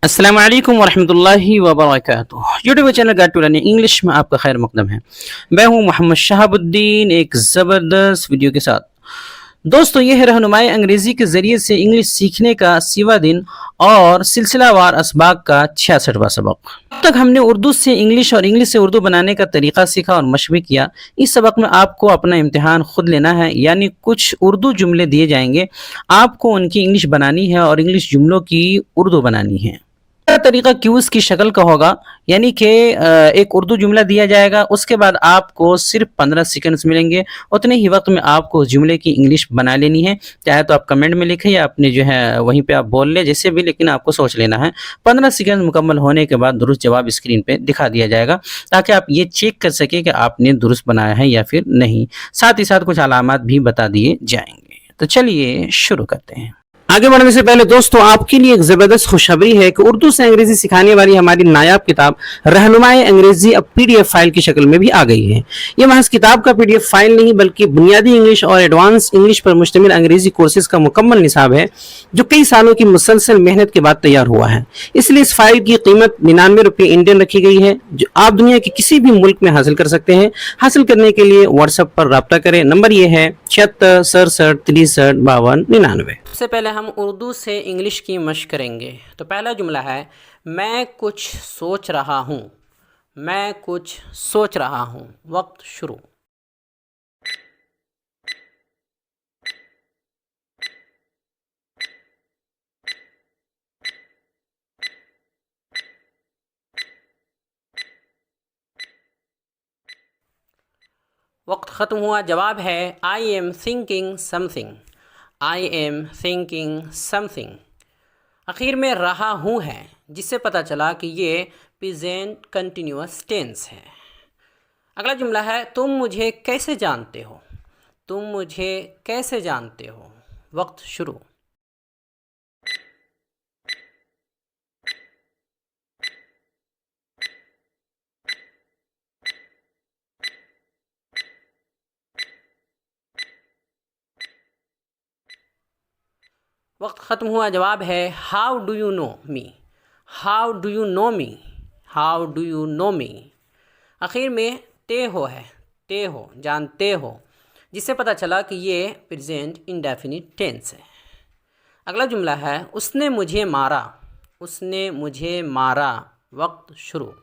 अस्सलाम वालेकुम वरहमतुल्लाहि वबरकातुह। YouTube channel guide to learning English में आपका खैर मकदम है। मैं हूं मोहम्मद शहाबुद्दीन एक ज़बरदस्त वीडियो के साथ। दोस्तों, ये है रहनुमाई अंग्रेज़ी के ज़रिए से इंग्लिश सीखने का 80वां दिन और सिलसिलावार असबाक का 66वां सबक। अब तक हमने उर्दू से इंग्लिश और इंग्लिश से उर्दू बनाने का तरीका सीखा और मशक़ भी किया। इस सबक में आपको अपना इम्तिहान खुद लेना है, यानी कुछ उर्दू जुमले दिए जाएंगे, आपको उनकी इंग्लिश बनानी है और इंग्लिश जुमलों की उर्दू बनानी है। तरीका क्यूज की शक्ल का होगा, यानी कि एक उर्दू जुमला दिया जाएगा, उसके बाद आपको सिर्फ 15 सेकंड्स मिलेंगे। उतने ही वक्त में आपको उस जुमले की इंग्लिश बना लेनी है। चाहे तो आप कमेंट में लिखें या अपने जो है वहीं पे आप बोल लें, जैसे भी, लेकिन आपको सोच लेना है। 15 सेकंड मुकम्मल होने के बाद दुरुस्त जवाब स्क्रीन पे दिखा दिया जाएगा, ताकि आप ये चेक कर सकें कि आपने दुरुस्त बनाया है या फिर नहीं। साथ ही साथ कुछ अलामात भी बता दिए जाएंगे। तो चलिए शुरू करते हैं। आगे बढ़ने से पहले दोस्तों, आपके लिए एक जबरदस्त खुशखबरी है कि उर्दू से अंग्रेजी सिखाने वाली हमारी नायाब किताब रहनुमाई अंग्रेजी अब पीडीएफ फाइल की शक्ल में भी आ गई है। ये महज किताब का पीडीएफ फाइल नहीं, बल्कि बुनियादी इंग्लिश और एडवांस इंग्लिश पर मुश्तमिल अंग्रेजी कोर्सेज का मुकम्मल निसाब है, जो कई सालों की मुसलसल मेहनत के बाद तैयार हुआ है। इसलिए इस फाइल की कीमत 99 रुपये इंडियन रखी गई है, जो आप दुनिया के किसी भी मुल्क में हासिल कर सकते हैं। हासिल करने के लिए व्हाट्सएप पर रब्ता करें। नंबर ये है 76 67 63 52 99। सबसे पहले हम उर्दू से इंग्लिश की मशक करेंगे। तो पहला जुमला है, मैं कुछ सोच रहा हूँ। मैं कुछ सोच रहा हूँ। वक्त शुरू। वक्त ख़त्म हुआ। जवाब है I am thinking something. I am thinking something. आखिर में रहा हूँ है, जिससे पता चला कि ये प्रेजेंट कंटिन्यूअस टेंस है। अगला जुमला है, तुम मुझे कैसे जानते हो। तुम मुझे कैसे जानते हो। वक्त शुरू। वक्त ख़त्म हुआ। जवाब है how do you know me. How do you know me. How do you know me. आखिर में ते हो है, ते हो, जानते हो, जिससे पता चला कि ये प्रेजेंट इंडेफिनिट टेंस है। अगला जुमला है, उसने मुझे मारा। उसने मुझे मारा। वक्त शुरू।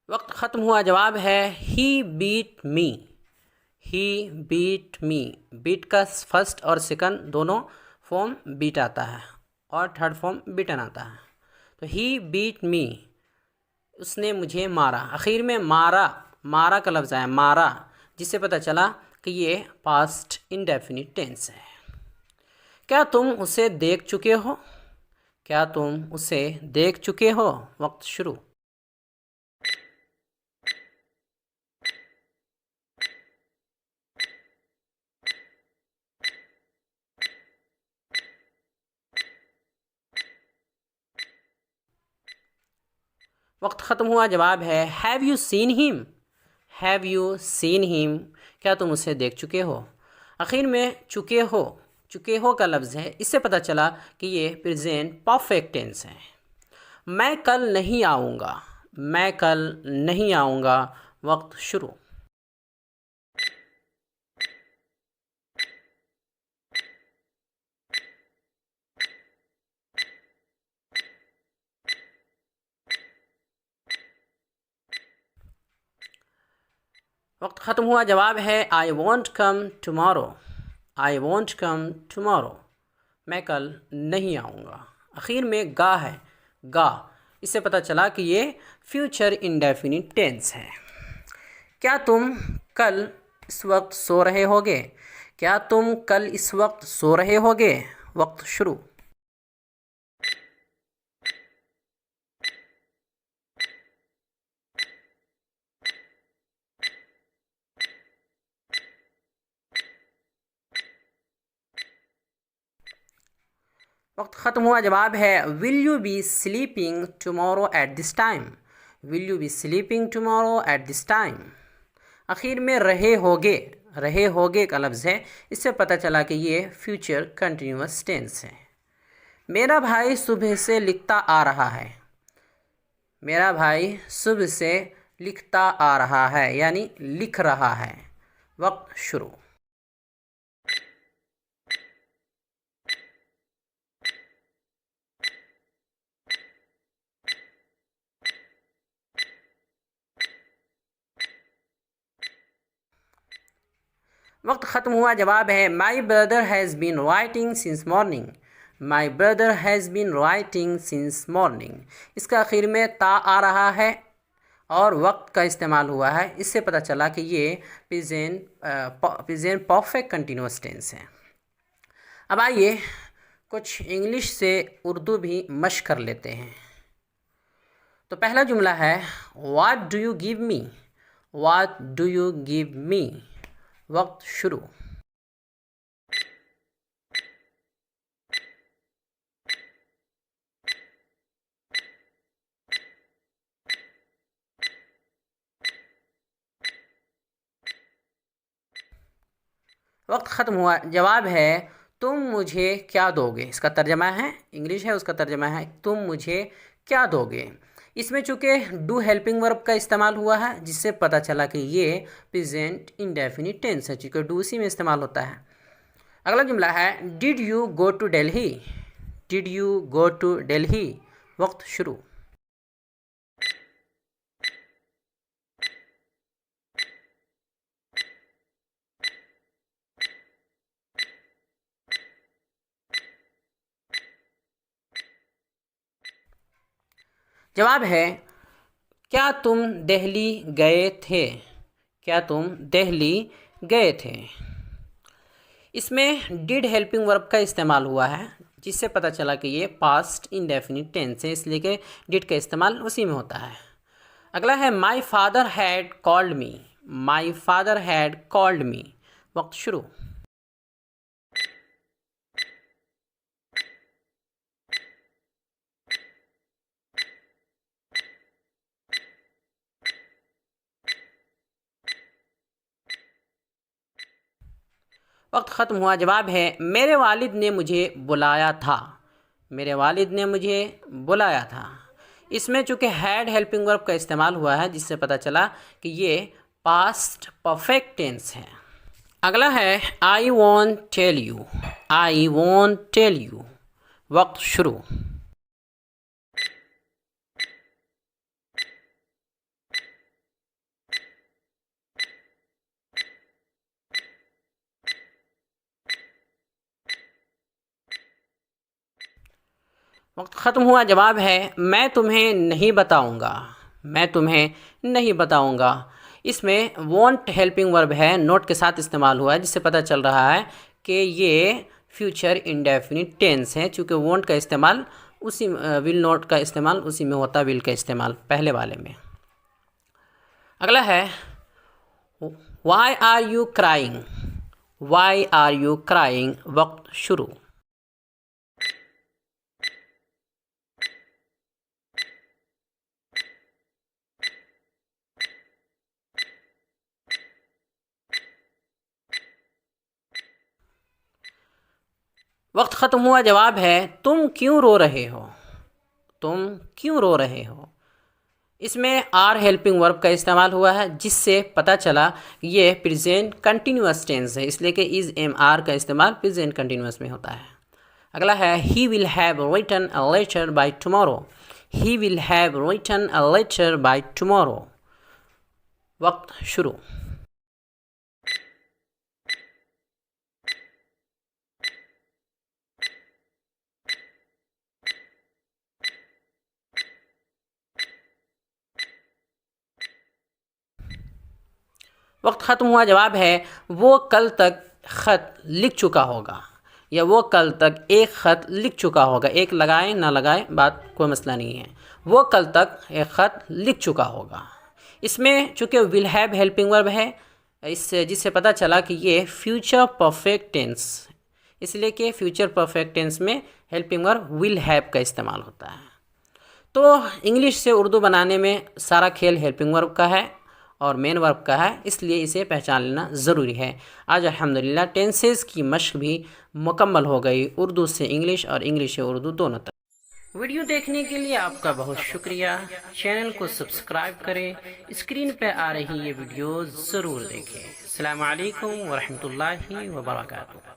वक्त ख़त्म हुआ। जवाब है ही बीट मी। ही बीट मी। बीट का फर्स्ट और सेकंड दोनों फॉर्म बीट आता है और थर्ड फॉर्म बीटन आता है। तो ही बीट मी, उसने मुझे मारा। आखिर में मारा, मारा का लफ्ज़ आया, मारा, जिससे पता चला कि ये पास्ट इंडेफिनिट टेंस है। क्या तुम उसे देख चुके हो। क्या तुम उसे देख चुके हो। वक्त शुरू। वक्त ख़त्म हुआ। जवाब है have you seen him. Have you seen him. क्या तुम उसे देख चुके हो। आखिर में चुके हो, चुके हो का लफ्ज़ है, इससे पता चला कि ये प्रेजेंट परफेक्ट टेंस है। मैं कल नहीं आऊँगा। मैं कल नहीं आऊँगा। वक्त शुरू। वक्त ख़त्म हुआ। जवाब है I want come tomorrow. I want come tomorrow. मैं कल नहीं आऊँगा। आखिर में गा है, गा, इससे पता चला कि ये फ्यूचर इंडेफिनिट टेंस है। क्या तुम कल इस वक्त सो रहे होगे। क्या तुम कल इस वक्त सो रहे होगे। वक्त शुरू। वक्त ख़त्म हुआ, जवाब है will you B sleeping tomorrow at this time. Will you B sleeping tomorrow at this time. आखिर में रहे होगे का लफ्ज़ है, इससे पता चला कि ये फ्यूचर कंटिन्यूअस टेंस है। मेरा भाई सुबह से लिखता आ रहा है। मेरा भाई सुबह से लिखता आ रहा है यानी लिख रहा है। वक्त शुरू। वक्त ख़त्म हुआ, जवाब है my brother has been writing since morning. My brother has been writing since morning. इसका आखिर में ता आ रहा है और वक्त का इस्तेमाल हुआ है, इससे पता चला कि ये प्रेजेंट परफेक्ट कंटिन्यूअस टेंस है। अब आइए कुछ इंग्लिश से उर्दू भी मश्क कर लेते हैं। तो पहला जुमला है what do you give me. What do you give me. वक्त शुरू। वक्त ख़त्म हुआ, जवाब है तुम मुझे क्या दोगे। इसका तर्जमा है, इंग्लिश है, उसका तर्जमा है तुम मुझे क्या दोगे। इसमें चूँकि डू हेल्पिंग वर्ब का इस्तेमाल हुआ है, जिससे पता चला कि ये प्रेजेंट इंडेफिनिट टेंस है, चूँकि डू उसी में इस्तेमाल होता है। अगला जुमला है did you go to Delhi. Did you go to Delhi. वक्त शुरू। जवाब है क्या तुम दिल्ली गए थे। क्या तुम दिल्ली गए थे। इसमें डिड हेल्पिंग वर्ब का इस्तेमाल हुआ है, जिससे पता चला कि ये पास्ट इंडेफिनिट टेंस है, इसलिए कि डिड का इस्तेमाल उसी में होता है। अगला है my father had called me. My father had called me. वक्त शुरू। वक्त ख़त्म हुआ, जवाब है मेरे वालिद ने मुझे बुलाया था। मेरे वालिद ने मुझे बुलाया था। इसमें चूँकि हैड हेल्पिंग वर्ब का इस्तेमाल हुआ है, जिससे पता चला कि ये पास्ट परफेक्ट टेंस है। अगला है I want tell you. I want tell you. वक्त शुरू। वक्त ख़त्म हुआ, जवाब है मैं तुम्हें नहीं बताऊंगा। मैं तुम्हें नहीं बताऊंगा। इसमें वॉन्ट हेल्पिंग वर्ब है, नोट के साथ इस्तेमाल हुआ है, जिससे पता चल रहा है कि ये फ्यूचर इंडेफिनिट टेंस है, चूँकि वॉन्ट का इस्तेमाल उसी विल नोट का इस्तेमाल उसी में होता, विल का इस्तेमाल पहले वाले में। अगला है why are you crying. Why are you crying. वक्त शुरू। वक्त ख़त्म हुआ, जवाब है तुम क्यों रो रहे हो। तुम क्यों रो रहे हो। इसमें आर हेल्पिंग वर्ब का इस्तेमाल हुआ है, जिससे पता चला ये प्रेजेंट कंटिन्यूअस टेंस है, इसलिए कि इज एम आर का इस्तेमाल प्रेजेंट कंटिन्यूअस में होता है। अगला है he will have written a letter by tomorrow. He will have written a letter by tomorrow. वक्त शुरू। वक्त ख़त्म हुआ, जवाब है वो कल तक ख़त लिख चुका होगा, या वो कल तक एक ख़त लिख चुका होगा। एक लगाए ना लगाए बात कोई मसला नहीं है, वो कल तक एक ख़त लिख चुका होगा। इसमें चूँकि विल हैव हेल्पिंग वर्ब है, इससे जिससे पता चला कि ये फ्यूचर परफेक्ट टेंस, इसलिए कि फ्यूचर परफेक्ट टेंस में हेल्पिंग वर्ब विल हैव का इस्तेमाल होता है। तो इंग्लिश से उर्दू बनाने में सारा खेल हेल्पिंग वर्ब का है और मेन वर्ब का है, इसलिए इसे पहचान लेना ज़रूरी है। आज अल्हम्दुलिल्लाह टेंसेस की मश्क भी मुकम्मल हो गई, उर्दू से इंग्लिश और इंग्लिश से उर्दू दोनों तक। वीडियो देखने के लिए आपका बहुत शुक्रिया। चैनल को सब्सक्राइब करें, स्क्रीन पर आ रही ये वीडियो ज़रूर देखें। अस्सलामु अलैकुम वरहमतुल्लाहि वबरकातुहू।